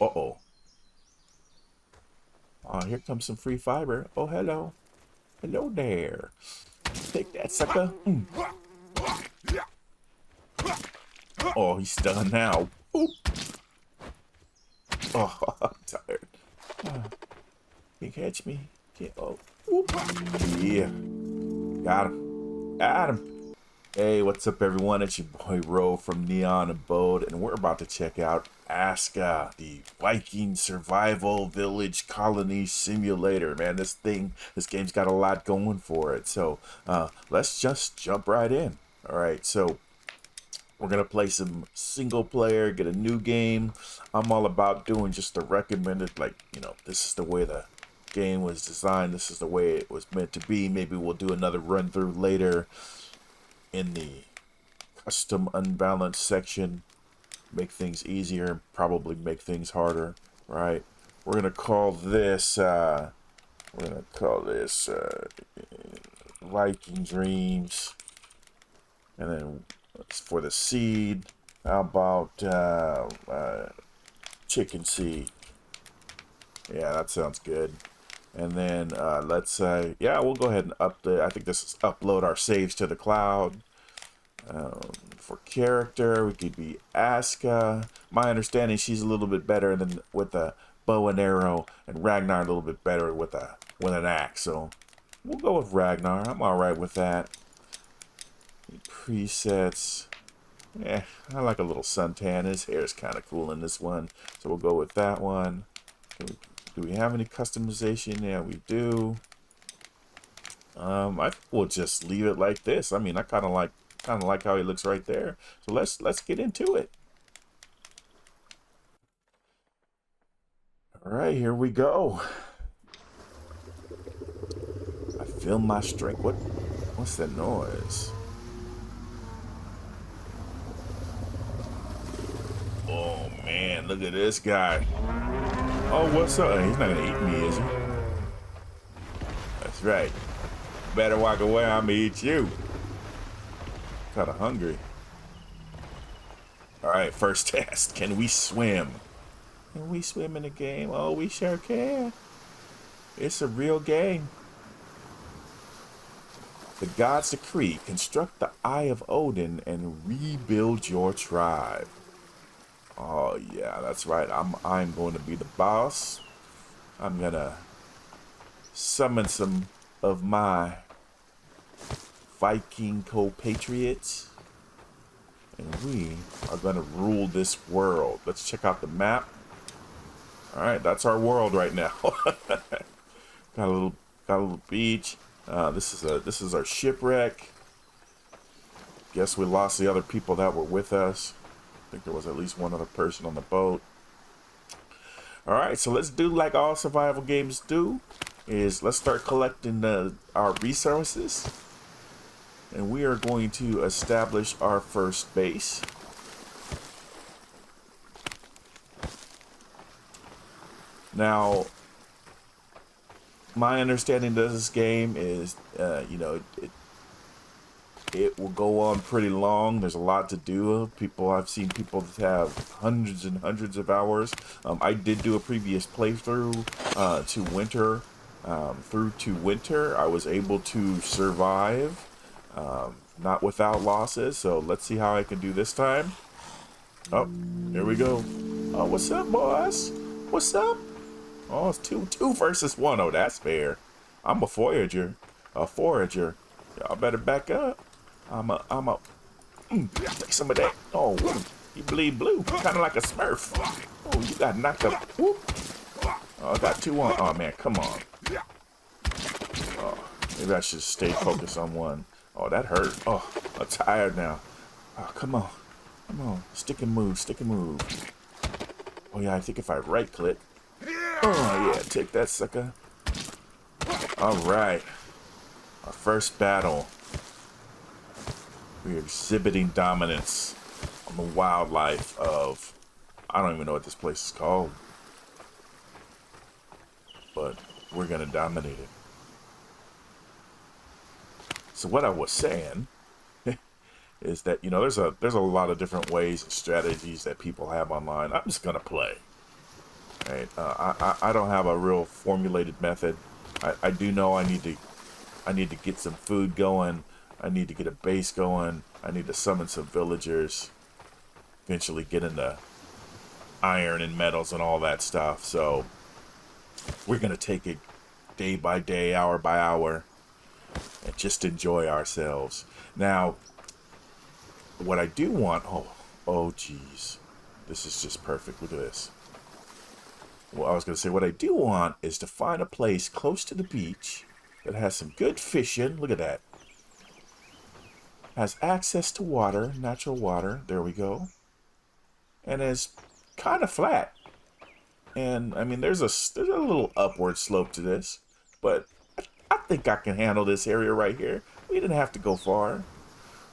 Uh-oh. Here comes some free fiber. Oh, hello. Hello there. Take that, sucker. Oh, he's done now. Oop. Oh, I'm tired. Can't catch me. Can't. Oh. Oop. Yeah. Got him. Got him. Hey, what's up, everyone? It's your boy Ro from Neon Abode, and we're about to check out Aska, the Viking survival village colony simulator. Man, this game's got a lot going for it. So let's just jump right in. All right, so we're gonna play some single player, get a new game. I'm all about doing just the recommended, like, this is the way the game was designed. This is the way it was meant to be. Maybe we'll do another run through later in the custom unbalanced section, make things easier, probably make things harder, right? We're gonna call this Viking Dreams, and then for the seed, how about chicken seed? Yeah, that sounds good. And then let's yeah, we'll go ahead and I think this is upload our saves to the cloud. For character, we could be Aska. My understanding, she's a little bit better than with a bow and arrow, and Ragnar a little bit better with an axe. So we'll go with Ragnar. I'm all right with that. Presets. Yeah, I like a little suntan. His hair is kind of cool in this one, so we'll go with that one. Do we have any customization? Yeah, we do. I will just leave it like this. I mean, I kind of like how he looks right there. So let's get into it. All right, here we go. I feel my strength. What's that noise? Oh man, look at this guy. Oh, what's up? He's not gonna eat me, is he? That's right. Better walk away, I'm gonna eat you. Kinda hungry. Alright, first test. Can we swim? Can we swim in the game? Oh, we sure can. It's a real game. The gods decree, construct the Eye of Odin and rebuild your tribe. Oh yeah, that's right. I'm going to be the boss. I'm gonna summon some of my Viking compatriots, and we are gonna rule this world. Let's check out the map. All right, that's our world right now. got a little beach. This is our shipwreck. Guess we lost the other people that were with us. I think there was at least one other person on the boat. All right, so let's do like all survival games do. Let's start collecting our resources. And we are going to establish our first base. Now, my understanding of this game is, it will go on pretty long. There's a lot to do. I've seen people that have hundreds and hundreds of hours. I did do a previous playthrough to winter. Through to winter, I was able to survive. Not without losses, so let's see how I can do this time. Oh, here we go. Oh, what's up, boss? What's up? Oh, it's two versus one. Oh, that's fair. I'm a forager. Y'all better back up. Take some of that. Oh, you bleed blue, kind of like a Smurf. Oh, you got knocked up. Whoop. Oh, I got two on. Oh man, come on. Oh, maybe I should stay focused on one. Oh, that hurt. Oh, I'm tired now. Oh, come on. Stick and move. Oh, yeah, I think if I right click. Oh, yeah, take that, sucker. All right. Our first battle. We're exhibiting dominance on the wildlife of... I don't even know what this place is called. But we're going to dominate it. So what I was saying is that, there's a lot of different ways and strategies that people have online. I'm just gonna play. Right? I don't have a real formulated method. I do know I need to get some food going. I need to get a base going. I need to summon some villagers. Eventually get into iron and metals and all that stuff. So we're gonna take it day by day, hour by hour, and just enjoy ourselves. Now, what I do want, oh geez, this is just perfect. Look at this. Well, I was gonna say what I do want is to find a place close to the beach that has some good fishing. Look at that. Has access to water, natural water. There we go. And is kind of flat. And I mean, there's a little upward slope to this, but I think I can handle this area right here. We didn't have to go far.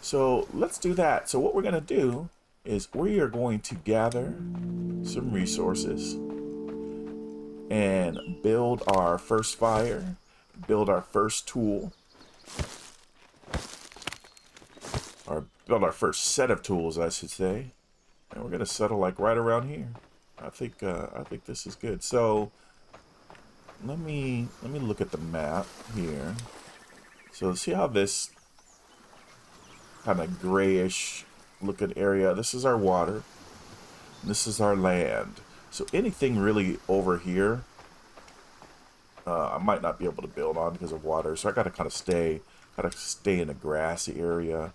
So let's do that. So what we're going to do is we are going to gather some resources and build our first fire, build our first tool, or build our first set of tools, I should say. And we're going to settle like right around here. I think this is good. So let me look at the map here. So see how this kind of grayish looking area, this is our water, this is our land. So anything really over here I might not be able to build on because of water, so I gotta kind of stay in a grassy area.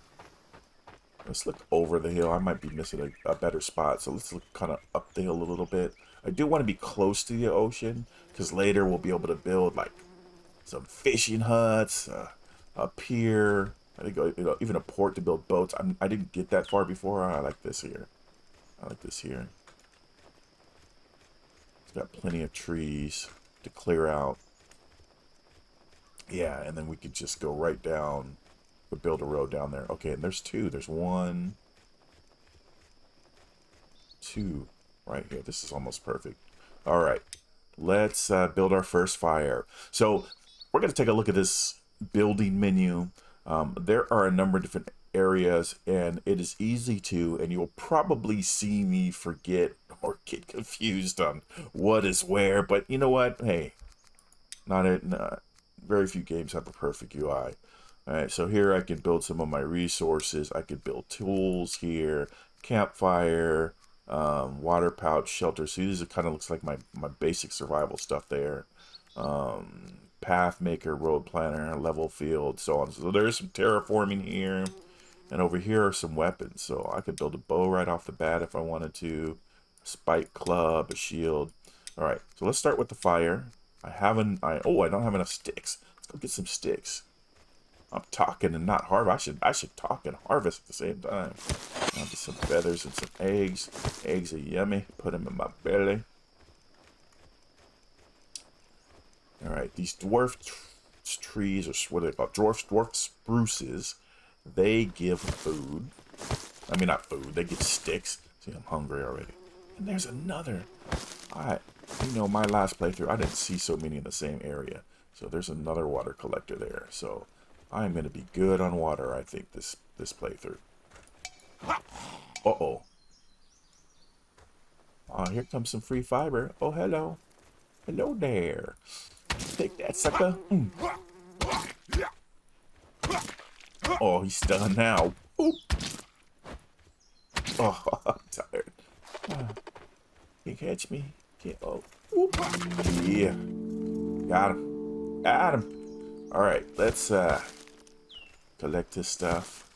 Let's look over the hill. I might be missing a better spot, so let's look kind of up the hill a little bit. I do want to be close to the ocean because later we'll be able to build like some fishing huts, a pier. I think even a port to build boats. I didn't get that far before. I like this here. I like this here. It's got plenty of trees to clear out. Yeah, and then we could just go right down. We'll build a road down there. Okay, and there's two. There's one, two right here. This is almost perfect. All right, let's build our first fire. So we're going to take a look at this building menu. There are a number of different areas, and it is easy to, and you'll probably see me forget or get confused on what is where. But you know what? Hey, very few games have a perfect UI. All right, so here I can build some of my resources. I could build tools here, campfire, water pouch, shelter. So these kind of looks like my basic survival stuff there. Path maker, road planner, level field, so on. So there's some terraforming here. And over here are some weapons. So I could build a bow right off the bat if I wanted to. A spike club, a shield. All right, so let's start with the fire. I don't have enough sticks. Let's go get some sticks. I'm talking and not harvest. I should talk and harvest at the same time. I'll get some feathers and some eggs. Eggs are yummy. Put them in my belly. All right, these dwarf trees, or what are they called? Dwarf spruces. They give food. I mean, not food. They give sticks. See, I'm hungry already. And there's another. My last playthrough, I didn't see so many in the same area. So there's another water collector there. So I'm going to be good on water, I think, this playthrough. Uh-oh. Here comes some free fiber. Oh, hello. Hello there. Take that, sucker. Oh, he's stunned now. Oop. Oh, I'm tired. Can't catch me. Oh. Oop. Yeah. Got him. Got him. All right, let's collect this stuff.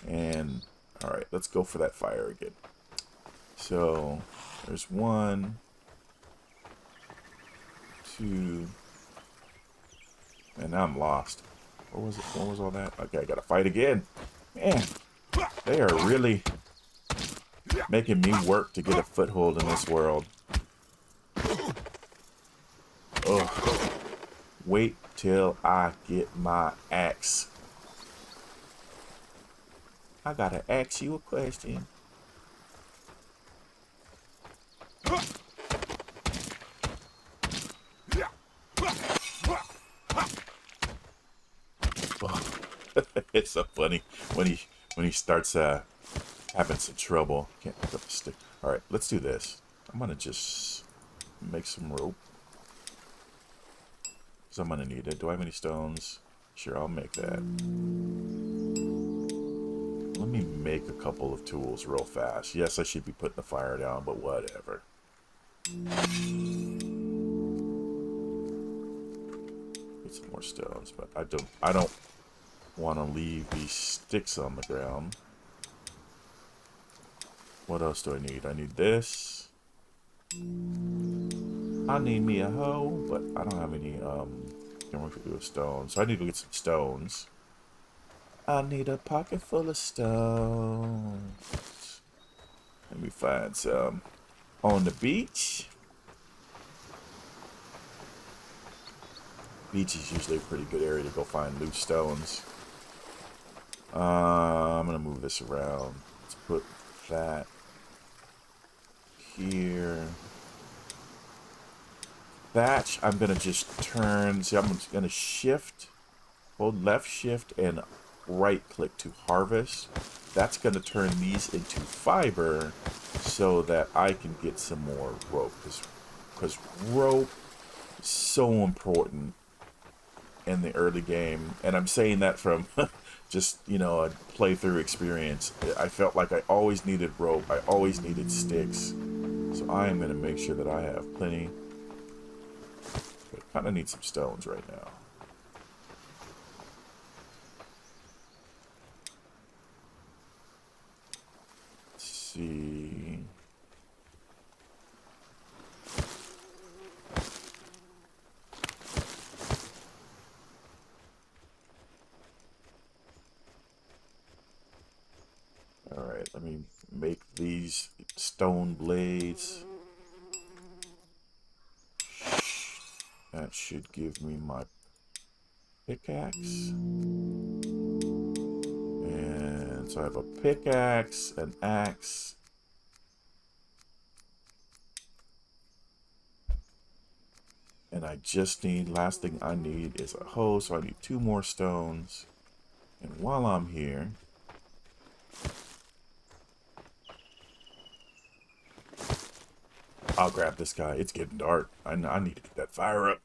And, all right, let's go for that fire again. So, there's 1, 2, and now I'm lost. What was all that? Okay, I gotta fight again. Man, they are really making me work to get a foothold in this world. Oh, wait till I get my axe. I gotta ask you a question. It's so funny when he starts having some trouble. Can't pick up the stick. All right, let's do this. I'm gonna just make some rope. Because I'm going to need it. Do I have any stones? Sure, I'll make that. Let me make a couple of tools real fast. Yes, I should be putting the fire down, but whatever. Get some more stones, but I don't want to leave these sticks on the ground. What else do I need? I need this. I need me a hoe, but I don't have any can't work with stones. So I need to get some stones. I need a pocket full of stones. Let me find some on the beach. Beach is usually a pretty good area to go find loose stones. I'm gonna move this around. Let's put that here. Thatch, I'm gonna just turn. See, I'm gonna shift, hold left shift and right click to harvest. That's gonna turn these into fiber so that I can get some more rope. Because rope is so important in the early game, and I'm saying that from just, you know, a playthrough experience. I felt like I always needed rope. I always needed sticks. So I am gonna make sure that I have plenty. I kind of need some stones right now. Let's see. All right, let me make these stone blades. That should give me my pickaxe. And so I have a pickaxe, an axe. And I just need, last thing I need is a hoe, so I need 2 more stones. And while I'm here, I'll grab this guy. It's getting dark. I need to get that fire up.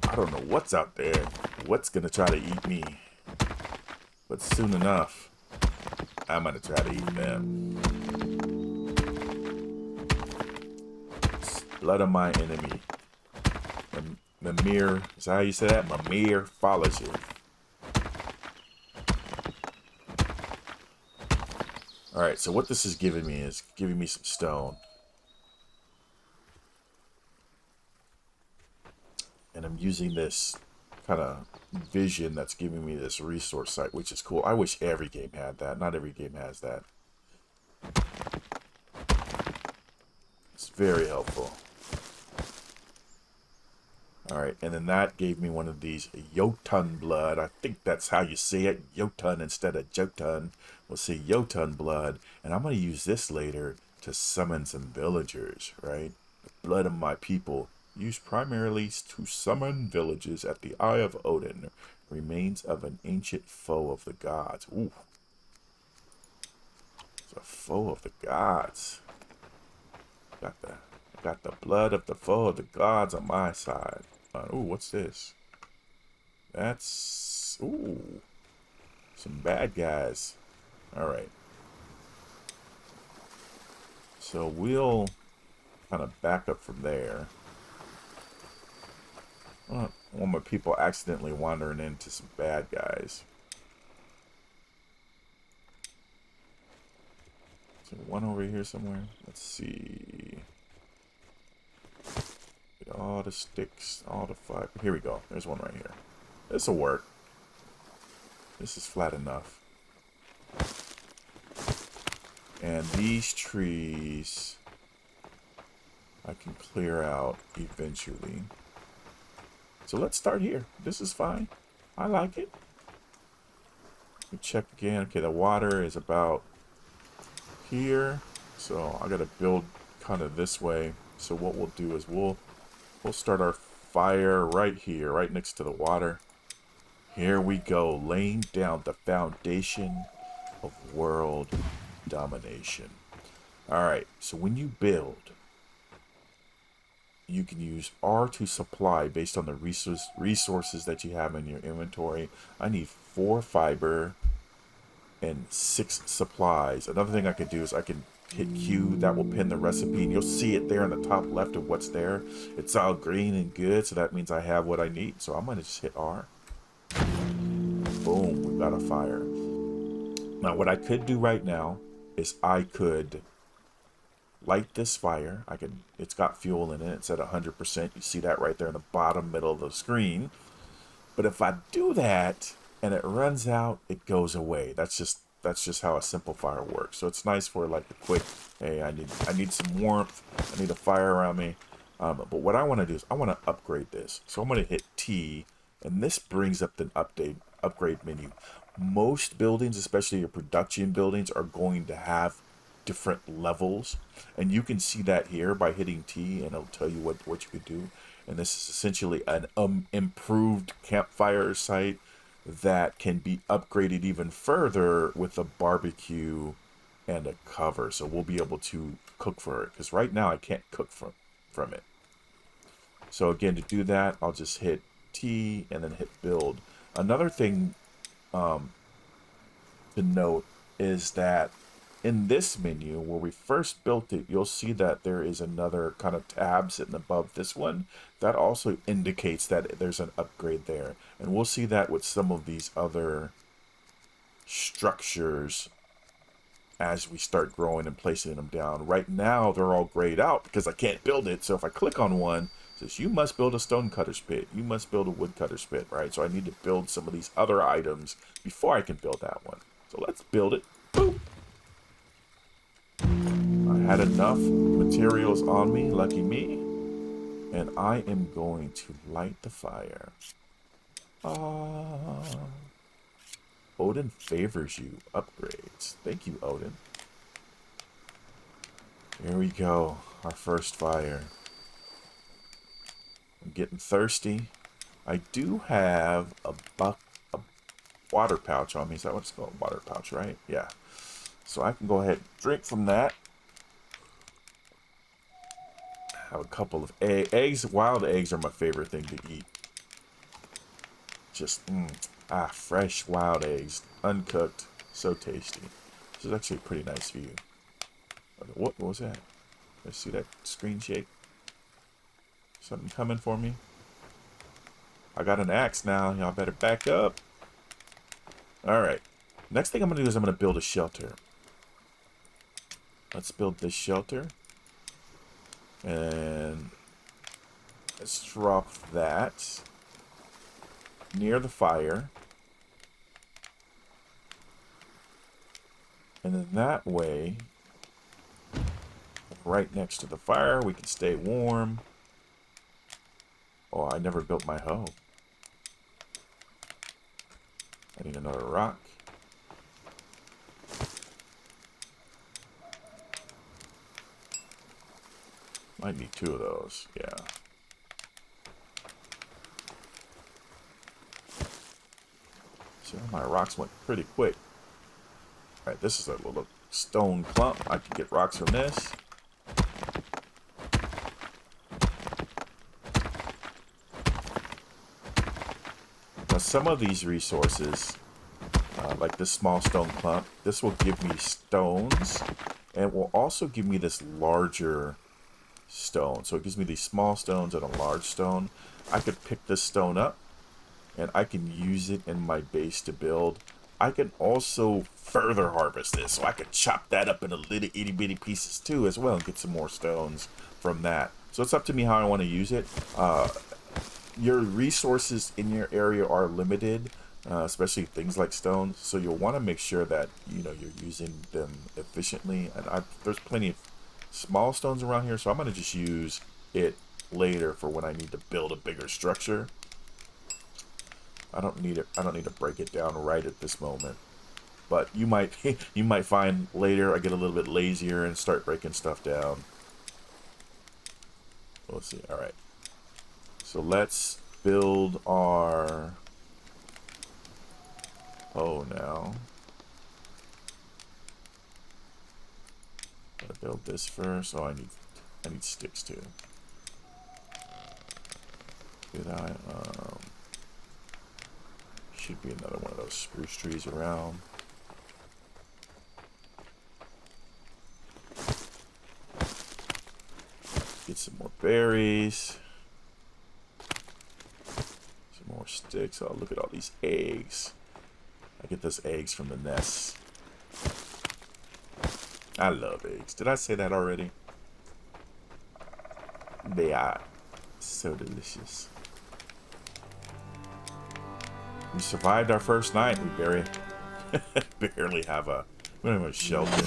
I don't know what's out there. What's going to try to eat me. But soon enough, I'm going to try to eat them. It's blood of my enemy. Mimir, is that how you say that? Mimir follows you. Alright, so what this is giving me is giving me some stone. And I'm using this kind of vision that's giving me this resource site, which is cool. I wish every game had that. Not every game has that. It's very helpful. Alright, and then that gave me one of these Jotun blood. I think that's how you say it. Jotun instead of Jotun. We'll say Jotun blood. And I'm going to use this later to summon some villagers, right? The blood of my people. Used primarily to summon villages at the Eye of Odin. Remains of an ancient foe of the gods. Ooh. It's a foe of the gods. Got the blood of the foe of the gods on my side. Ooh, what's this? That's... Ooh. Some bad guys. Alright. So we'll kind of back up from there. I don't want my people accidentally wandering into some bad guys. Is there one over here somewhere? Let's see. Get all the sticks, all the fiber. Here we go. There's one right here. This'll work. This is flat enough. And these trees I can clear out eventually. So let's start here. This is fine. I like it. Let me check again. Okay, the water is about here. So I gotta build kind of this way. So what we'll do is we'll start our fire right here, right next to the water. Here we go, laying down the foundation of world domination. Alright, so when you build, you can use R to supply based on the resources that you have in your inventory. I need 4 fiber and 6 supplies. Another thing I could do is I can hit Q. That will pin the recipe, and you'll see it there in the top left of what's there. It's all green and good, so that means I have what I need. So I'm going to just hit R. Boom, we got a fire. Now, what I could do right now is I could light this fire. It's got fuel in it. It's at 100%. You see that right there in the bottom middle of the screen. But if I do that and it runs out, it goes away. That's just how a simple fire works. So it's nice for like a quick, hey, I need some warmth. I need a fire around me. But what I want to do is I want to upgrade this. So I'm going to hit T, and this brings up the upgrade menu. Most buildings, especially your production buildings, are going to have different levels, and you can see that here by hitting T, and it'll tell you what you could do. And this is essentially an improved campfire site that can be upgraded even further with a barbecue and a cover. So we'll be able to cook for it, because right now I can't cook from it. So again, to do that, I'll just hit T and then hit build. Another thing to note is that in this menu, where we first built it, you'll see that there is another kind of tab sitting above this one. That also indicates that there's an upgrade there. And we'll see that with some of these other structures as we start growing and placing them down. Right now, they're all grayed out because I can't build it. So if I click on one, it says, you must build a Stonecutter's Pit. You must build a Woodcutter's Pit, right? So I need to build some of these other items before I can build that one. So let's build it. Boom. I had enough materials on me, lucky me, and I am going to light the fire. Odin favors you. Upgrades. Thank you, Odin. Here we go. Our first fire. I'm getting thirsty. I do have a water pouch on me. Is that what it's called? Water pouch, right? Yeah. So I can go ahead and drink from that. Have a couple of eggs. Wild eggs are my favorite thing to eat. Just, fresh wild eggs. Uncooked. So tasty. This is actually a pretty nice view. What was that? Let's see that screen shake. Something coming for me. I got an axe now. Y'all better back up. Alright. Next thing I'm going to do is I'm going to build a shelter. Let's build this shelter. And let's drop that near the fire. And then that way, right next to the fire, we can stay warm. Oh, I never built my hoe. I need another rock. Might need 2 of those, yeah. So my rocks went pretty quick. Alright, this is a little stone clump. I can get rocks from this. Now some of these resources, like this small stone clump, this will give me stones, and it will also give me this larger stone. So it gives me these small stones and a large stone. I could pick this stone up and I can use it in my base to build. I can also further harvest this, so I could chop that up into little itty bitty pieces too as well and get some more stones from that. So it's up to me how I want to use it. Your resources in your area are limited, especially things like stones, so you'll want to make sure that you're using them efficiently. And there's plenty of small stones around here, so I'm going to just use it later for when I need to build a bigger structure. I don't need to break it down right at this moment, but you might find later I get a little bit lazier and start breaking stuff down. Let's see. All right, so let's build our now. Gotta build this first. Oh, I need sticks too. Good eye. Should be another one of those spruce trees around. Get some more berries. Some more sticks. Oh, look at all these eggs. I get those eggs from the nests. I love eggs. Did I say that already? They are so delicious. We survived our first night. We barely have a... We don't have a shelter.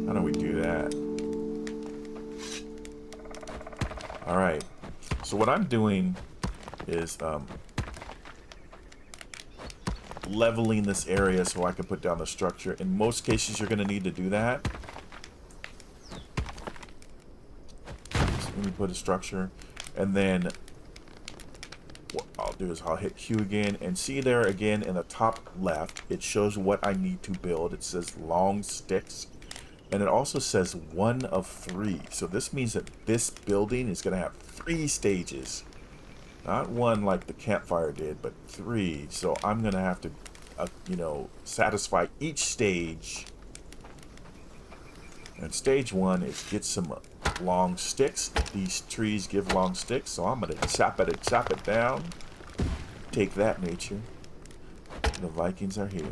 How do we do that? Alright. So what I'm doing is leveling this area so I can put down the structure. In most cases, you're going to need to do that. So let me put a structure. And then what I'll do is I'll hit Q again. And see there again in the top left, it shows what I need to build. It says long sticks. And it also says 1 of 3. So this means that this building is going to have 3 stages. Not 1 like the campfire did, but 3. So I'm going to have to, you know, satisfy each stage. And stage 1 is get some long sticks. These trees give long sticks. So I'm going to chop it down. Take that, nature. The Vikings are here.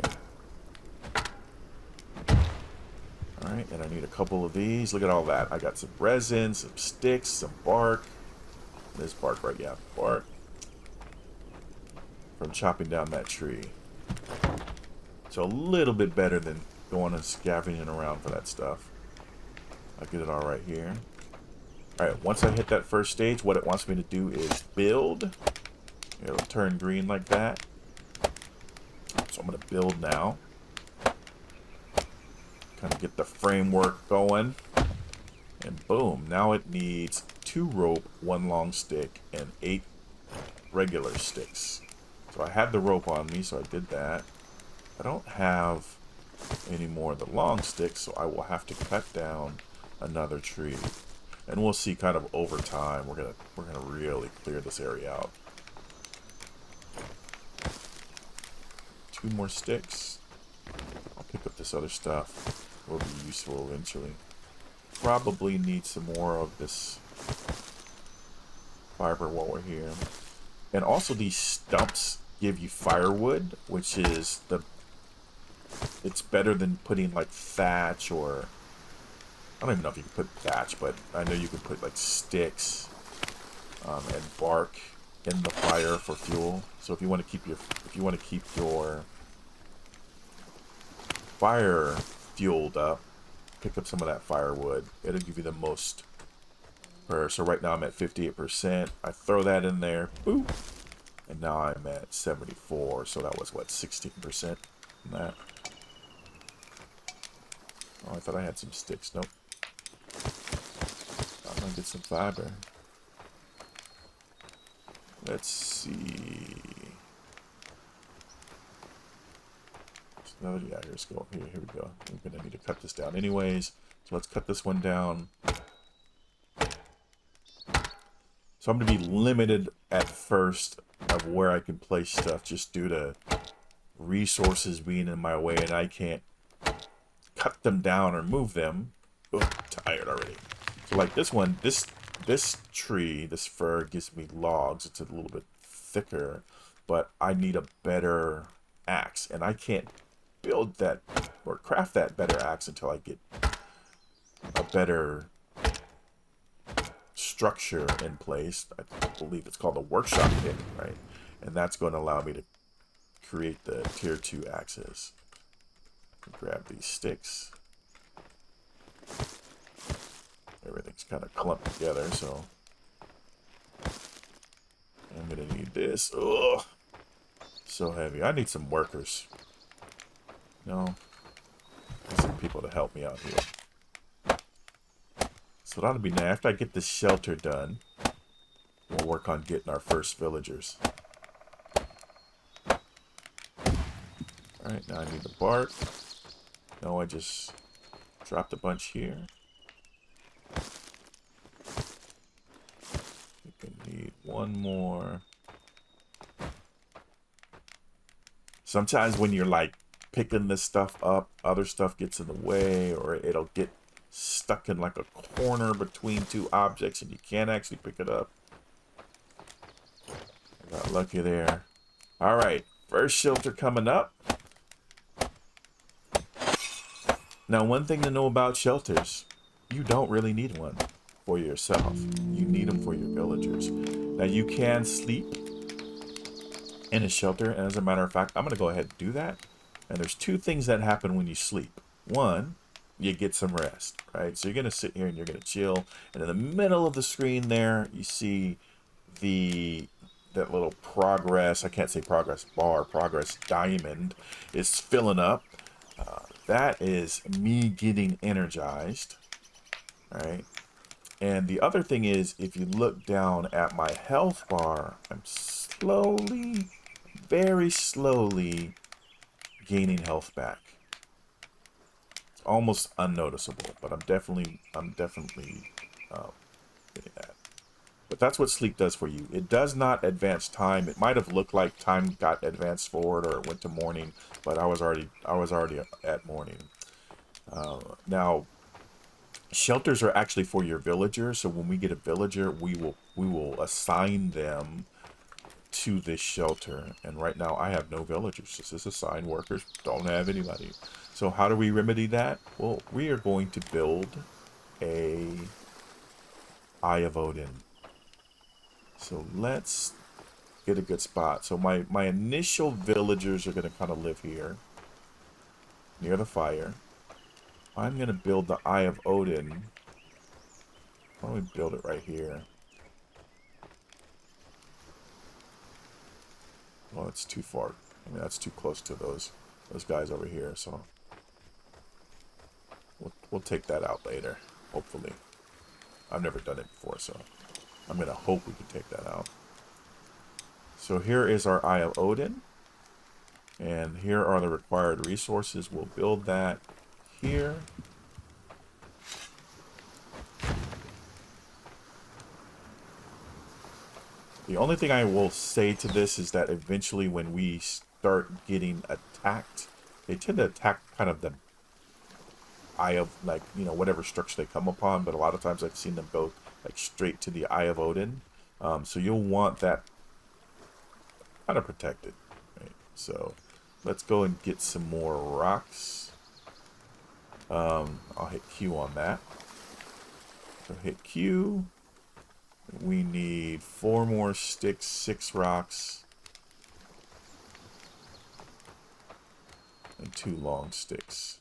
Alright, and I need a couple of these. Look at all that. I got some resin, some sticks, some bark. There's bark, right? Yeah, bark. From chopping down that tree. So a little bit better than going and scavenging around for that stuff. I'll get it all right here. Alright, once I hit that first stage, what it wants me to do is build. It'll turn green like that. So I'm going to build now. Kind of get the framework going. And boom, now it needs 2 rope, 1 long stick, and 8 regular sticks. So I had the rope on me, so I did that. I don't have any more of the long sticks, so I will have to cut down another tree. And we'll see kind of over time. We're gonna really clear this area out. 2 more sticks. I'll pick up this other stuff. Will be useful eventually. Probably need some more of this fiber while we're here. And also these stumps give you firewood, which is it's better than putting like thatch, or I don't even know if you can put thatch, but I know you can put like sticks and bark in the fire for fuel. So if you want to keep your fire fueled up, pick up some of that firewood. It'll give you the most. So right now I'm at 58%. I throw that in there, boop, and now I'm at 74. So that was what, 16% from that. Oh, I thought I had some sticks. Nope. I'm gonna get some fiber. Let's see. Oh yeah, here's go. Here we go. We're gonna need to cut this down anyways. So let's cut this one down. So I'm gonna be limited at first of where I can place stuff, just due to resources being in my way, and I can't cut them down or move them. Oh, I'm tired already. So like this one, this tree, this fir gives me logs. It's a little bit thicker, but I need a better axe, and I can't build that or craft that better axe until I get a better structure in place. I believe it's called a workshop pit, right? And that's going to allow me to create the tier 2 axes. Grab these sticks. Everything's kind of clumped together, so I'm going to need this. Ugh, so heavy. I need some workers. No, I need some people to help me out here. So that'll be nice. After I get this shelter done, we'll work on getting our first villagers. Alright, now I need the bark. No, I just dropped a bunch here. We can need 1 one more. Sometimes when you're like picking this stuff up, other stuff gets in the way, or it'll get stuck in like a corner between two objects and you can't actually pick it up. I got lucky there. All right, first shelter coming up. Now, one thing to know about shelters, you don't really need one for yourself. You need them for your villagers. Now, you can sleep in a shelter, and as a matter of fact, I'm going to go ahead and do that. And there's two things that happen when you sleep. One, you get some rest, right? So you're going to sit here and you're going to chill. And in the middle of the screen there, you see that little progress, I can't say progress bar, progress diamond is filling up. That is me getting energized, right? And the other thing is, if you look down at my health bar, I'm slowly, very slowly gaining health back. It's almost unnoticeable, but I'm definitely getting that. But that's what sleep does for you. It does not advance time. It might have looked like time got advanced forward or it went to morning, but I was already at morning. Now, shelters are actually for your villagers. So when we get a villager, we will assign them to this shelter. And right now, I have no villagers. This is assigned workers. Don't have anybody. So how do we remedy that? Well, we are going to build a Eye of Odin. So let's get a good spot. So my initial villagers are going to kind of live here, near the fire. I'm going to build the Eye of Odin. Why don't we build it right here? Well, it's too far. I mean, that's too close to those guys over here. So we'll take that out later, hopefully. I've never done it before, so I'm going to hope we can take that out. So here is our Eye of Odin. And here are the required resources. We'll build that here. The only thing I will say to this is that eventually when we start getting attacked, they tend to attack kind of the Eye of, like, you know, whatever structure they come upon, but a lot of times I've seen them go like straight to the Eye of Odin. So you'll want that kind of protected, right? So let's go and get some more rocks. I'll hit Q on that. So hit Q. We need 4 more sticks, 6 rocks, and 2 long sticks.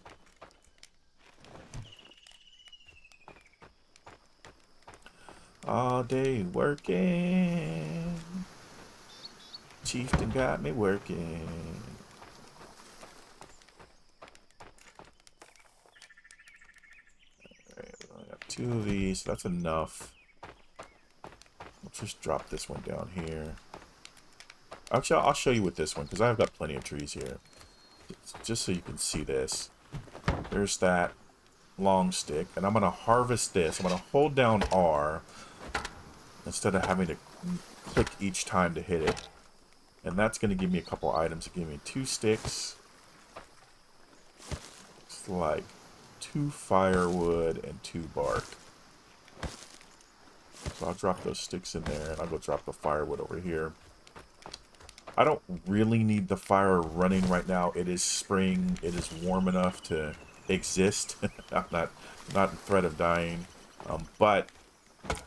All day working. Chieftain got me working. Alright, we only got 2 of these. That's enough. Let's just drop this one down here. Actually, I'll show you with this one, because I've got plenty of trees here. Just so you can see this. There's that long stick. And I'm going to harvest this. I'm going to hold down R instead of having to click each time to hit it. And that's going to give me a couple items. Give me 2 sticks. It's like 2 firewood and 2 bark. So I'll drop those sticks in there, and I'll go drop the firewood over here. I don't really need the fire running right now. It is spring. It is warm enough to exist. I'm not in threat of dying. But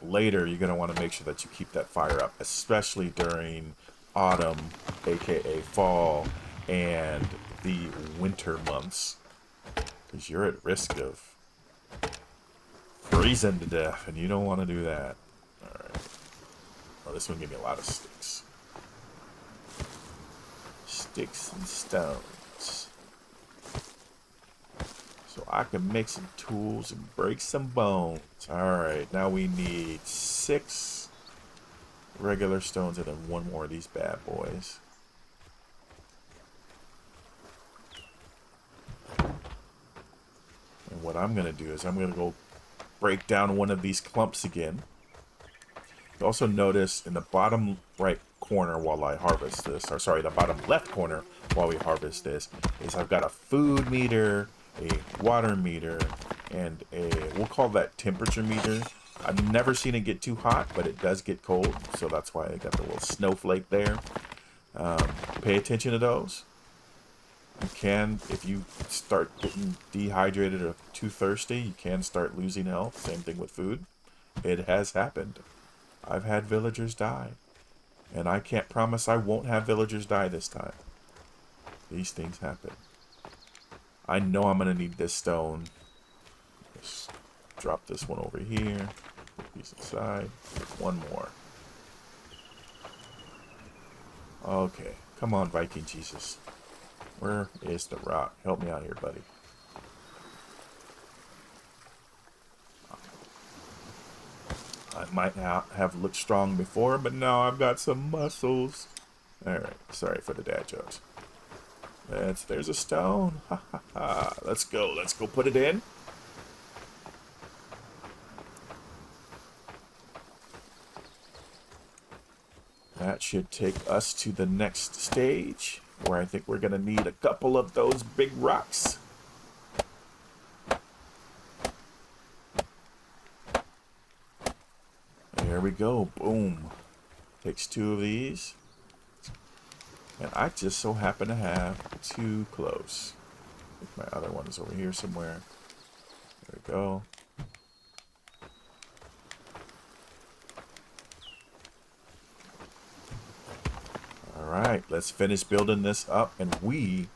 later, you're going to want to make sure that you keep that fire up, especially during autumn, aka fall, and the winter months, because you're at risk of freezing to death, and you don't want to do that. Alright. Oh, this one gave me a lot of sticks. Sticks and stones. So I can make some tools and break some bones. Alright, now we need 6 regular stones and then 1 more of these bad boys. And what I'm going to do is I'm going to go break down one of these clumps again. Also notice in the bottom right corner while I harvest this, or sorry, the bottom left corner while we harvest this, is I've got a food meter, a water meter, and we'll call that temperature meter. I've never seen it get too hot, but it does get cold, so that's why I got the little snowflake there. Pay attention to those. You can, if you start getting dehydrated or too thirsty, you can start losing health. Same thing with food. It has happened. I've had villagers die. And I can't promise I won't have villagers die this time. These things happen. I know I'm going to need this stone. Just drop this one over here. Put these aside. One more. Okay. Come on, Viking Jesus. Where is the rock? Help me out here, buddy. I might have looked strong before, but now I've got some muscles. Alright, sorry for the dad jokes. There's a stone. Ha ha ha. Let's go put it in. That should take us to the next stage, where I think we're going to need a couple of those big rocks. There we go. Boom. Takes 2 of these. And I just so happen to have 2 close. I think my other one is over here somewhere. There we go. Alright, let's finish building this up, and we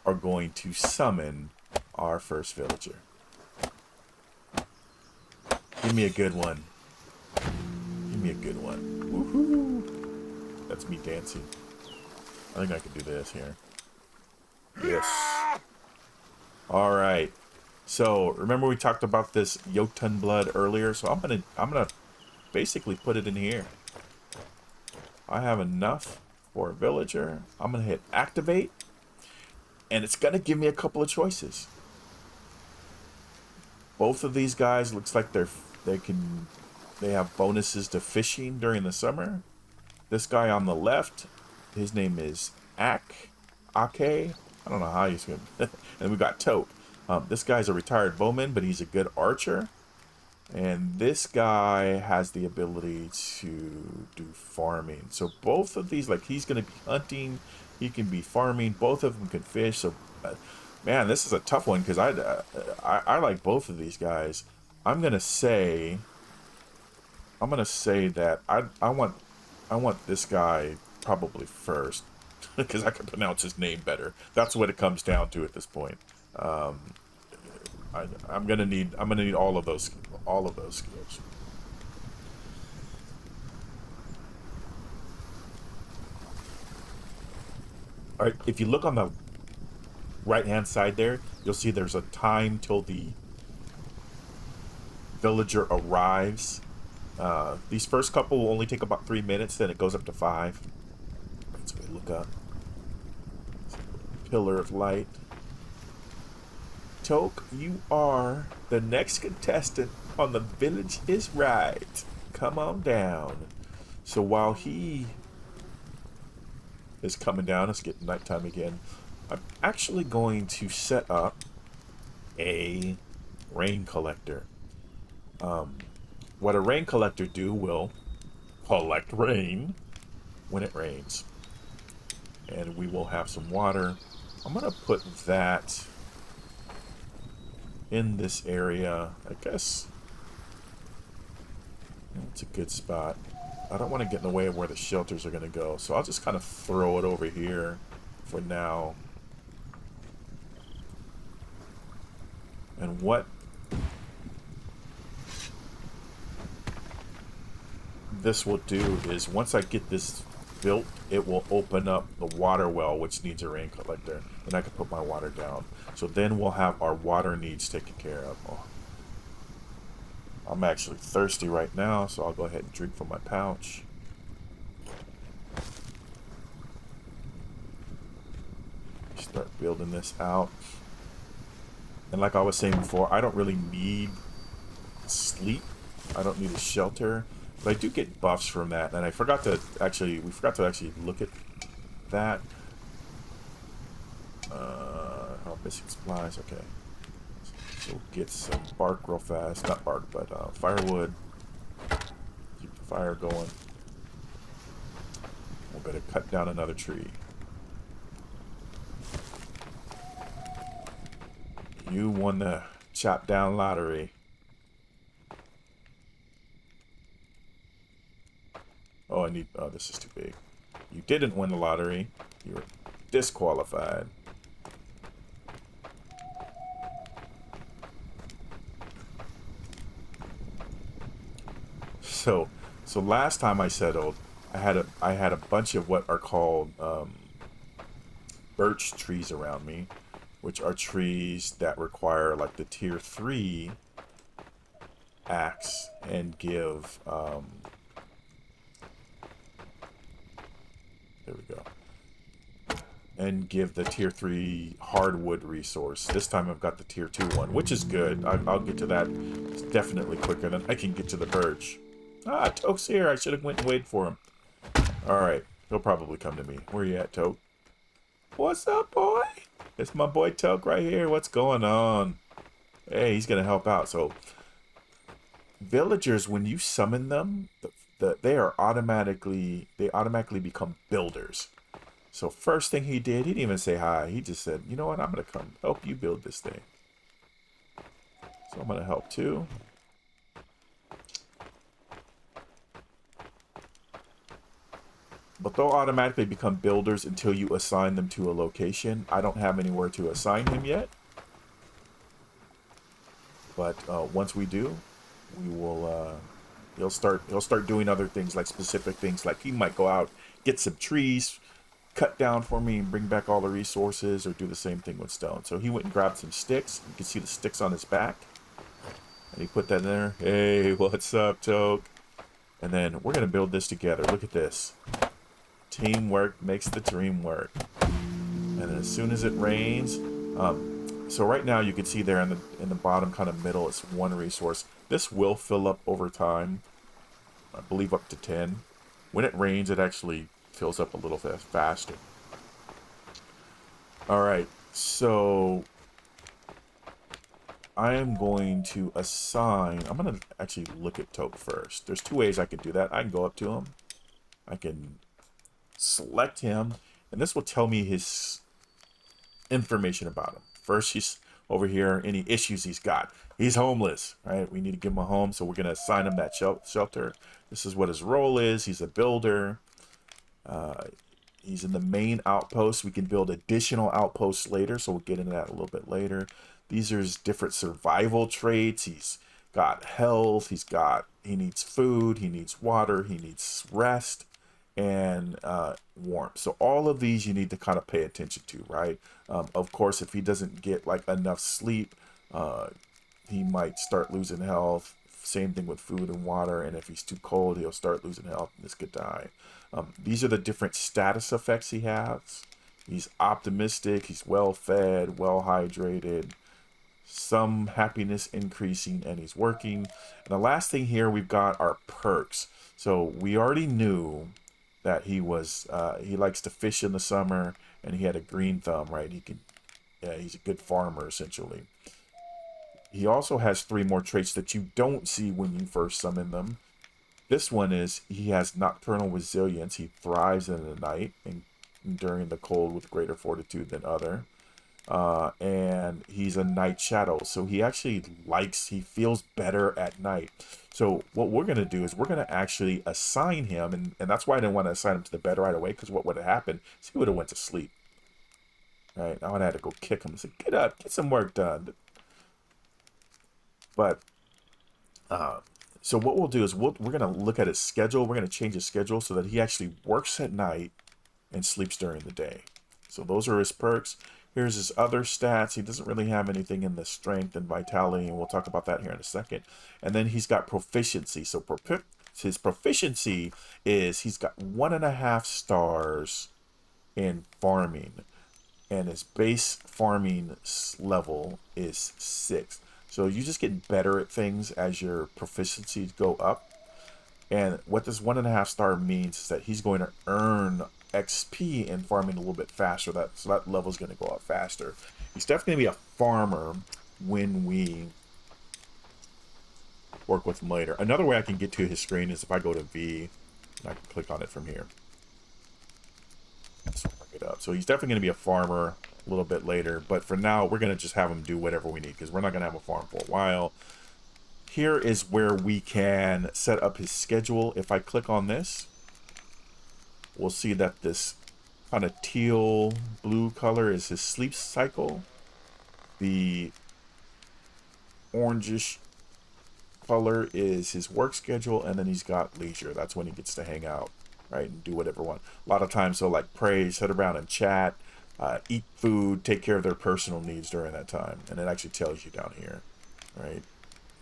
are going to summon our first villager. Give me a good one. Give me a good one. Woohoo! That's me dancing. I think I can do this here. Yes. Alright. So, remember we talked about this Jotun blood earlier? So I'm gonna basically put it in here. I have enough for a villager. I'm gonna hit activate, and it's gonna give me a couple of choices. Both of these guys looks like they have bonuses to fishing during the summer. This guy on the left, his name is Ake. I don't know how he's gonna. And we got Toke. This guy's a retired bowman, but he's a good archer. And this guy has the ability to do farming. So both of these, like, he's going to be hunting, he can be farming, both of them can fish. So, man, this is a tough one because I like both of these guys. I'm going to say that I want this guy probably first because I can pronounce his name better. That's what it comes down to at this point. I'm gonna need all of those skills. All right, if you look on the right hand side there, you'll see there's a time till the villager arrives. These first couple will only take about 3 minutes, then it goes up to 5. So we look up. Pillar of light. Toke, you are the next contestant on The Village is Right. Come on down. So while he is coming down, it's getting nighttime again, I'm actually going to set up a rain collector. What a rain collector will collect rain when it rains. And we will have some water. I'm going to put that in this area. I guess it's a good spot. I don't want to get in the way of where the shelters are going to go, so I'll just kind of throw it over here for now. And what this will do is once I get this built, it will open up the water well, which needs a rain collector, and I can put my water down. So then we'll have our water needs taken care of. Oh, I'm actually thirsty right now, so I'll go ahead and drink from my pouch. Start building this out. And like I was saying before, I don't really need sleep. I don't need a shelter. But I do get buffs from that, and we forgot to actually look at that. Oh, missing supplies, okay. So get some bark real fast. Not bark, but firewood. Keep the fire going. We're going to cut down another tree. You won the chop down lottery. Oh, oh, this is too big. You didn't win the lottery. You were disqualified. So last time I settled, I had a bunch of what are called birch trees around me, which are trees that require like the tier 3 axe and give there we go. And give the tier 3 hardwood resource. This time I've got the tier 2 one, which is good. I'll get to that. It's definitely quicker than I can get to the birch. Ah, Toke's here. I should have went and waited for him. Alright, he'll probably come to me. Where you at, Toke? What's up, boy? It's my boy Toke right here. What's going on? Hey, he's going to help out. So, villagers, when you summon them, they automatically become builders. So first thing he did, he didn't even say hi. He just said, you know what, I'm going to come help you build this thing. So I'm going to help too. But they'll automatically become builders until you assign them to a location. I don't have anywhere to assign him yet. But once we do, we will... he'll start doing other things, like specific things. Like he might go out, get some trees, cut down for me, and bring back all the resources, or do the same thing with stone. So he went and grabbed some sticks. You can see the sticks on his back. And he put that in there. Hey, what's up, Toke? And then we're going to build this together. Look at this. Teamwork makes the dream work. And then as soon as it rains... so right now you can see there in the bottom kind of middle, it's one resource. This will fill up over time. I believe up to 10. When it rains, it actually fills up a little faster. Alright, so I am going to assign... I'm going to actually look at Toke first. There's two ways I can do that. I can go up to him. I can select him, and this will tell me his information about him. First, he's over here, any issues he's got. He's homeless, right? We need to give him a home, so we're going to assign him that shelter. This is what his role is. He's a builder. He's in the main outpost. We can build additional outposts later, so we'll get into that a little bit later. These are his different survival traits. He's got health. He needs food. He needs water. He needs rest and warmth. So all of these you need to kind of pay attention to, right? Of course, if he doesn't get like enough sleep, he might start losing health. Same thing with food and water. And if he's too cold, he'll start losing health and this could die. These are the different status effects he has. He's optimistic. He's well fed, well hydrated. Some happiness increasing, and he's working. And the last thing here we've got are perks. So we already knew that he likes to fish in the summer, and he had a green thumb, right? He's a good farmer essentially. He also has 3 more traits that you don't see when you first summon them. This one is he has nocturnal resilience. He thrives in the night and during the cold with greater fortitude than other. And he's a night shadow, so he feels better at night. So what we're going to do is we're going to actually assign him, and that's why I didn't want to assign him to the bed right away, because what would have happened is he would have went to sleep. Right? I would have had to go kick him and say, get up, get some work done. But so what we'll do is we're going to look at his schedule. We're going to change his schedule so that he actually works at night and sleeps during the day. So those are his perks. Here's his other stats. He doesn't really have anything in the strength and vitality, and we'll talk about that here in a second. And then he's got proficiency. So his proficiency is he's got 1.5 stars in farming, and his base farming level is 6. So you just get better at things as your proficiencies go up. And what this 1.5 star means is that he's going to earn XP in farming a little bit faster. So that level is going to go up faster. He's definitely going to be a farmer when we work with him later. Another way I can get to his screen is if I go to V, and I can click on it from here. So bring it up. So he's definitely going to be a farmer a little bit later, but for now we're going to just have him do whatever we need because we're not going to have a farm for a while. Here is where we can set up his schedule. If I click on this, we'll see that this kind of teal blue color is his sleep cycle. The orangish color is his work schedule, and then he's got leisure. That's when he gets to hang out, right, and do whatever one. A lot of times they'll like pray, sit around and chat, eat food, take care of their personal needs during that time. And it actually tells you down here, right?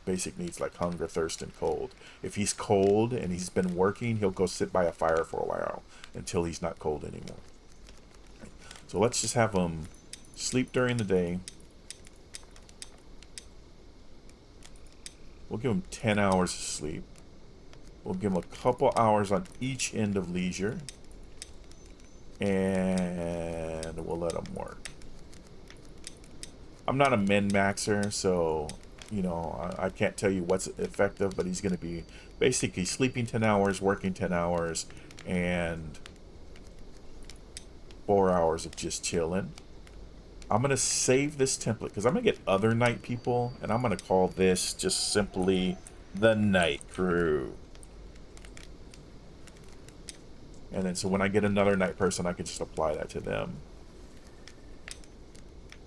Basic needs like hunger, thirst, and cold. If he's cold and he's been working, he'll go sit by a fire for a while until he's not cold anymore. Right. So let's just have him sleep during the day. We'll give him 10 hours of sleep. We'll give him a couple hours on each end of leisure. And we'll let him work. I'm not a min-maxer, so, you know, I can't tell you what's effective, but he's going to be basically sleeping 10 hours, working 10 hours, and 4 hours of just chilling. I'm going to save this template because I'm going to get other night people, and I'm going to call this just simply the Night Crew. And then so when I get another night person, I can just apply that to them.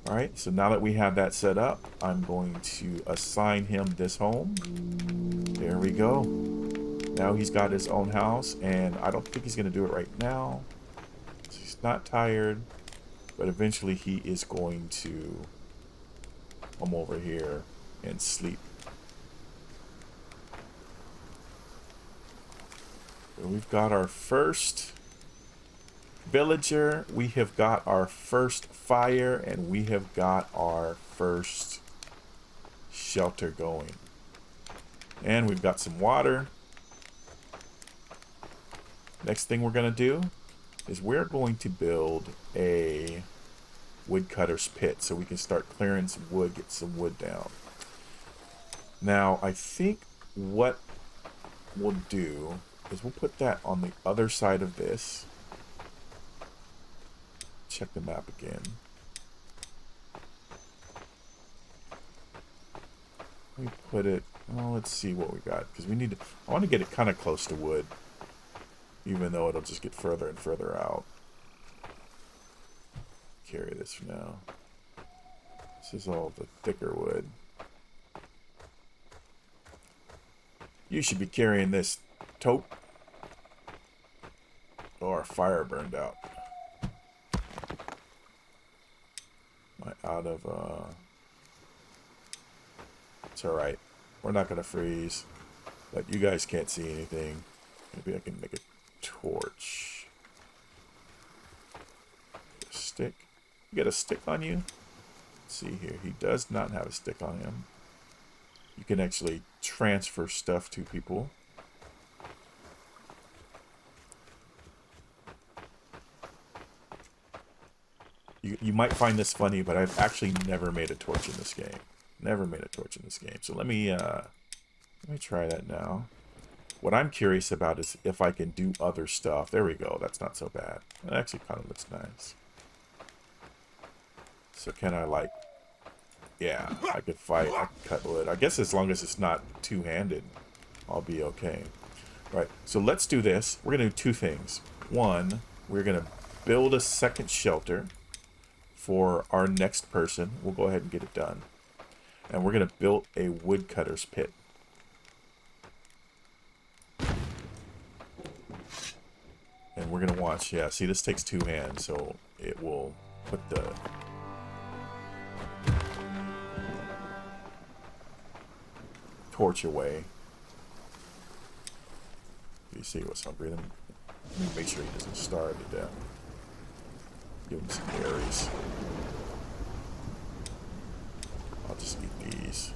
All right, so now that we have that set up, I'm going to assign him this home. There we go. Now he's got his own house, and I don't think he's going to do it right now. He's not tired, but eventually he is going to come over here and sleep. So we've got our first villager, we have got our first fire, and we have got our first shelter going. And we've got some water. Next thing we're going to do is we're going to build a Woodcutters Pit so we can start clearing some wood, get some wood down. Now, I think what we'll do is we'll put that on the other side of this. Check the map again. We put it, well, let's see what we got, because we need to, I want to get it kind of close to wood, even though it'll just get further and further out. Carry this for now. This is all the thicker wood. You should be carrying this tote. Oh, our fire burned out. Am I out of, It's alright. We're not going to freeze. But you guys can't see anything. Maybe I can make a torch. Get a stick. You get a stick on you? Let's see here. He does not have a stick on him. You can actually transfer stuff to people. You might find this funny, but I've actually never made a torch in this game. Never made a torch in this game. So let me try that now. What I'm curious about is if I can do other stuff. There we go. That's not so bad. It actually kind of looks nice. So can I, like... Yeah, I could fight. I could cut wood. I guess as long as it's not two-handed, I'll be okay. Right, so let's do this. We're going to do two things. One, we're going to build a second shelter for our next person. We'll go ahead and get it done. And we're going to build a Woodcutters Pit. And we're going to watch. Yeah, see, this takes two hands, so it will put the... torch away. You see what's hungry? Let me make sure he doesn't starve to death. Give him some berries. I'll just eat these.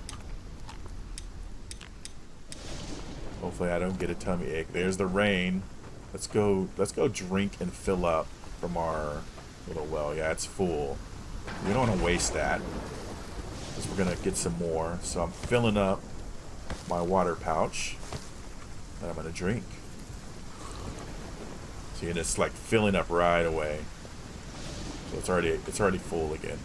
Hopefully I don't get a tummy ache. There's the rain. Let's go drink and fill up from our little well. Yeah, it's full. We don't want to waste that, because we're gonna get some more. So I'm filling up my water pouch that I'm gonna drink. See, and it's like filling up right away. So it's already full again.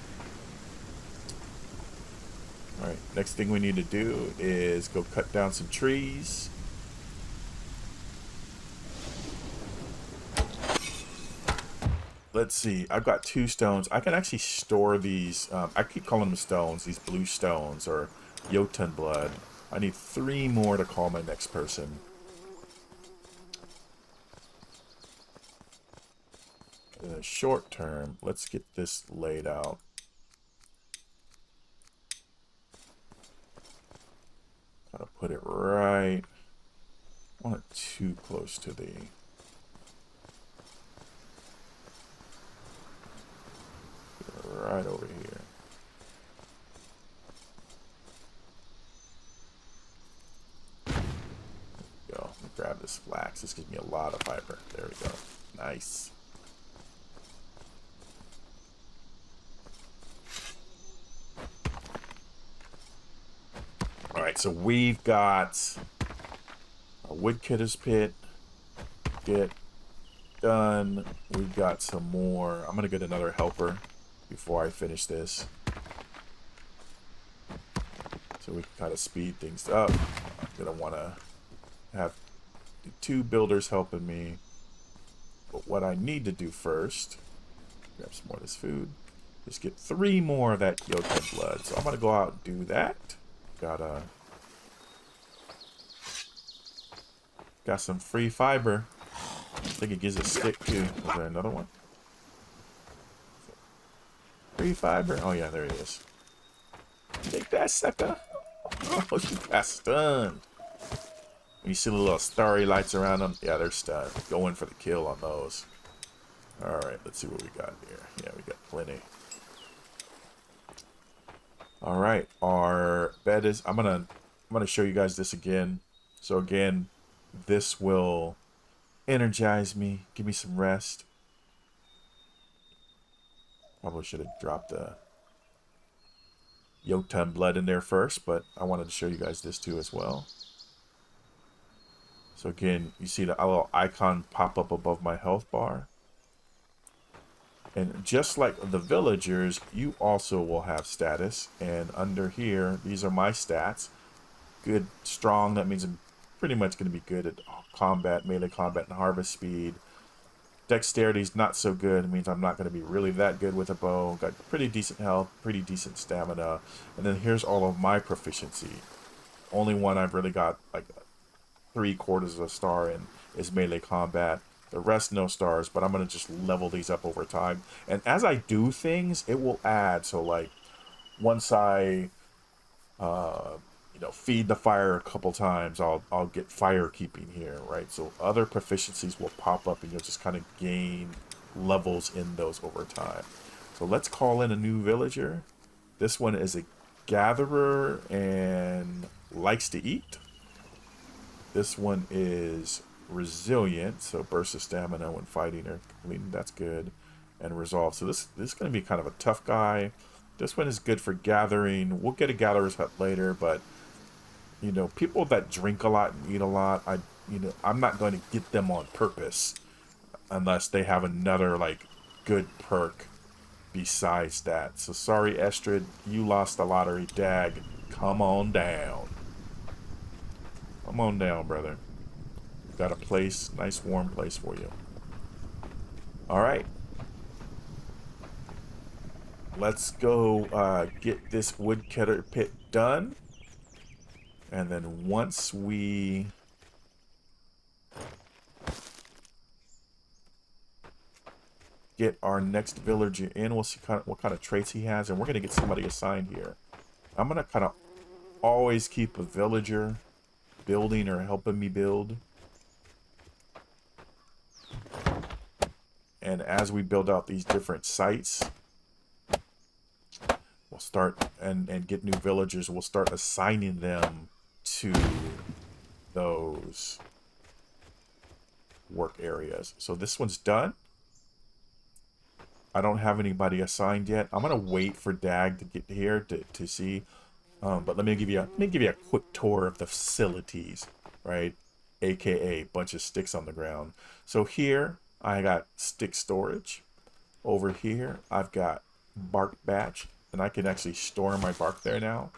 Alright, next thing we need to do is go cut down some trees. Let's see, I've got 2 stones. I can actually store these. I keep calling them stones, these blue stones, or Jotun blood. I need 3 more to call my next person. In the short term, let's get this laid out. Gotta put it right. I want it too close to the... right over here. Go. Let me grab this flax. This gives me a lot of fiber. There we go. Nice. Alright, so we've got our Woodcutters Pit. Get done. We've got some more. I'm gonna get another helper before I finish this, so we can kind of speed things up. I'm gonna want to have 2 builders helping me, but what I need to do first, grab some more of this food, is get 3 more of that Jotun blood. So I'm gonna go out and do that. Got some free fiber. I think it gives a stick too. Is there another one? Free fiber. Oh yeah, there it is. Take that, sucker. Oh, you got stunned. When you see the little starry lights around them, yeah, they're stunned. Go in for the kill on those. Alright, let's see what we got here. Yeah, we got plenty. Alright, our bed is... I'm gonna show you guys this again. So again, this will energize me, give me some rest. Probably should have dropped the Jotun blood in there first, but I wanted to show you guys this too as well. So again, you see the little icon pop up above my health bar. And just like the villagers, you also will have status. And under here, these are my stats. Good, strong, that means I'm pretty much going to be good at combat, melee combat, and harvest speed. Dexterity's not so good. It means I'm not going to be really that good with a bow. Got pretty decent health, pretty decent stamina. And then here's all of my proficiency. Only one I've really got like 3/4 of a star in is melee combat. The rest no stars, but I'm going to just level these up over time. And as I do things, it will add. So like once I feed the fire a couple times, I'll get fire keeping here, right? So other proficiencies will pop up and you'll just kind of gain levels in those over time. So let's call in a new villager. This one is a gatherer and likes to eat. This one is resilient, so burst of stamina when fighting or cleaning, that's good. And resolve. So this is going to be kind of a tough guy. This one is good for gathering. We'll get a gatherer's hut later, but people that drink a lot and eat a lot, I'm not going to get them on purpose unless they have another like good perk besides that. So sorry, Estrid, you lost the lottery. Dag, come on down. Come on down, brother. Got a place, nice warm place for you. All right. Let's go get this woodcutter pit done. And then once we get our next villager in, we'll see what kind of traits he has. And we're going to get somebody assigned here. I'm going to kind of always keep a villager building or helping me build. And as we build out these different sites, we'll start and get new villagers. We'll start assigning them to those work areas. So this one's done. I don't have anybody assigned yet. I'm gonna wait for Dag to get here to see. But let me give you a quick tour of the facilities, right? AKA bunch of sticks on the ground. So here I got stick storage. Over here I've got bark batch, and I can actually store my bark there now.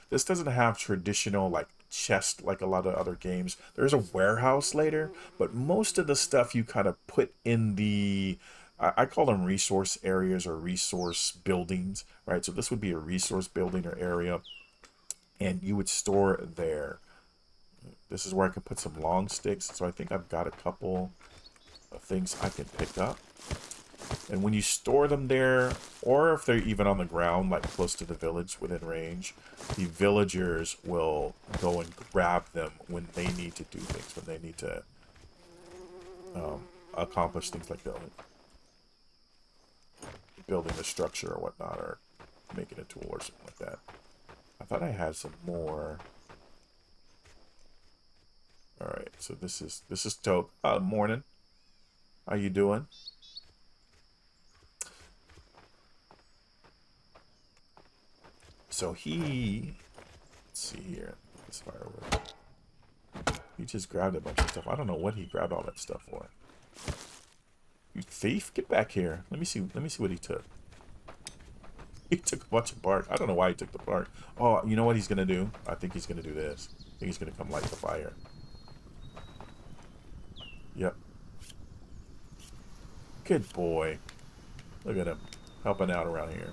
This doesn't have traditional like chest like a lot of other games. There's a warehouse later, but most of the stuff you kind of put in the I call them resource areas or resource buildings, right? So this would be a resource building or area, and you would store there. This is where I can put some long sticks. So I think I've got a couple of things I can pick up. And when you store them there, or if they're even on the ground, like close to the village within range, the villagers will go and grab them when they need to do things, when they need to accomplish things like building a structure or whatnot, or making a tool or something like that. I thought I had some more. All right, so this is Toke. Morning. How you doing? So let's see here, this firewood. He just grabbed a bunch of stuff. I don't know what he grabbed all that stuff for. You thief, get back here. Let me see what he took. He took a bunch of bark. I don't know why he took the bark. Oh, you know what he's gonna do? I think he's gonna do this. I think he's gonna come light the fire. Yep. Good boy. Look at him, helping out around here.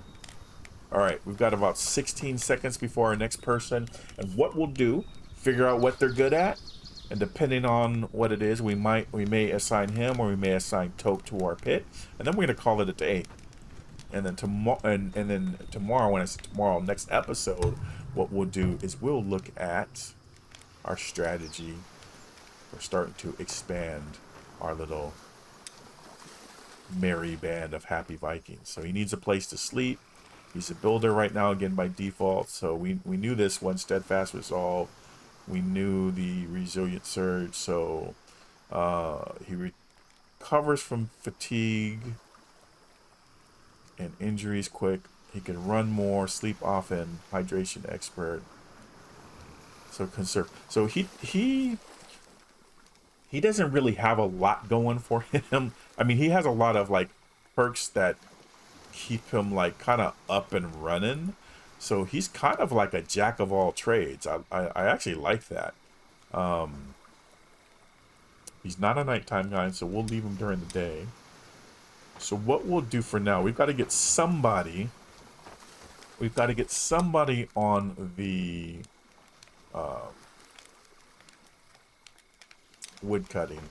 Alright, we've got about 16 seconds before our next person. And what we'll do, figure out what they're good at. And depending on what it is, we may assign him or we may assign Toke to our pit. And then we're going to call it a day. And then tomorrow, when I say tomorrow, next episode, what we'll do is we'll look at our strategy. We're starting to expand our little merry band of happy Vikings. So he needs a place to sleep. He's a builder right now, again, by default. So we knew this one, Steadfast Resolve. We knew the Resilient Surge. So he recovers from fatigue and injuries quick. He can run more, sleep often, hydration expert. So conserve. So he doesn't really have a lot going for him. I mean, he has a lot of like perks that keep him like kind of up and running, so he's kind of like a jack of all trades. I actually like that. He's not a nighttime guy, so we'll leave him during the day. So what we'll do for now, we've got to get somebody on the wood cutting.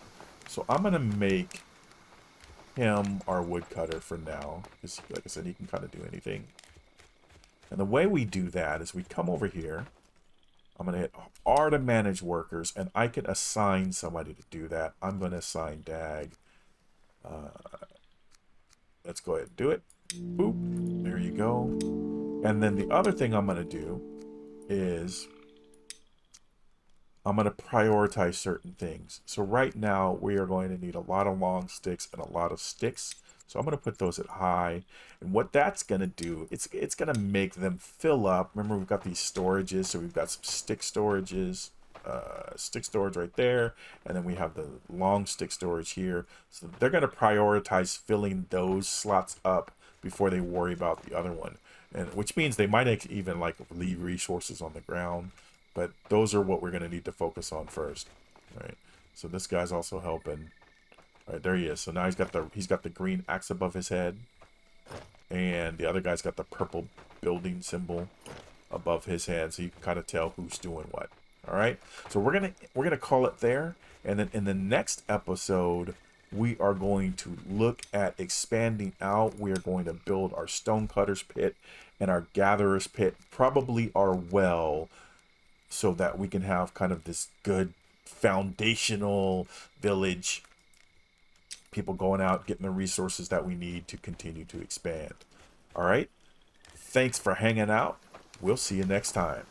So I'm gonna make him our woodcutter for now, because like I said, he can kind of do anything. And the way we do that is we come over here. I'm going to hit R to manage workers, and I can assign somebody to do that. I'm going to assign Dag. Let's go ahead and do it. Boop. There you go. And then the other thing I'm going to do is I'm going to prioritize certain things. So right now we are going to need a lot of long sticks and a lot of sticks. So I'm going to put those at high. And what that's going to do, it's going to make them fill up. Remember, we've got these storages. So we've got some stick storages, stick storage right there. And then we have the long stick storage here. So they're going to prioritize filling those slots up before they worry about the other one. And which means they might even like leave resources on the ground. But those are what we're going to need to focus on first. All right. So this guy's also helping. All right, there he is. So now he's got the green axe above his head. And the other guy's got the purple building symbol above his head, so you can kind of tell who's doing what. All right? So we're going to call it there, and then in the next episode we are going to look at expanding out. We are going to build our Stonecutters Pit and our Gatherers Pit, probably our well, so that we can have kind of this good foundational village, people going out, getting the resources that we need to continue to expand. All right? Thanks for hanging out. We'll see you next time.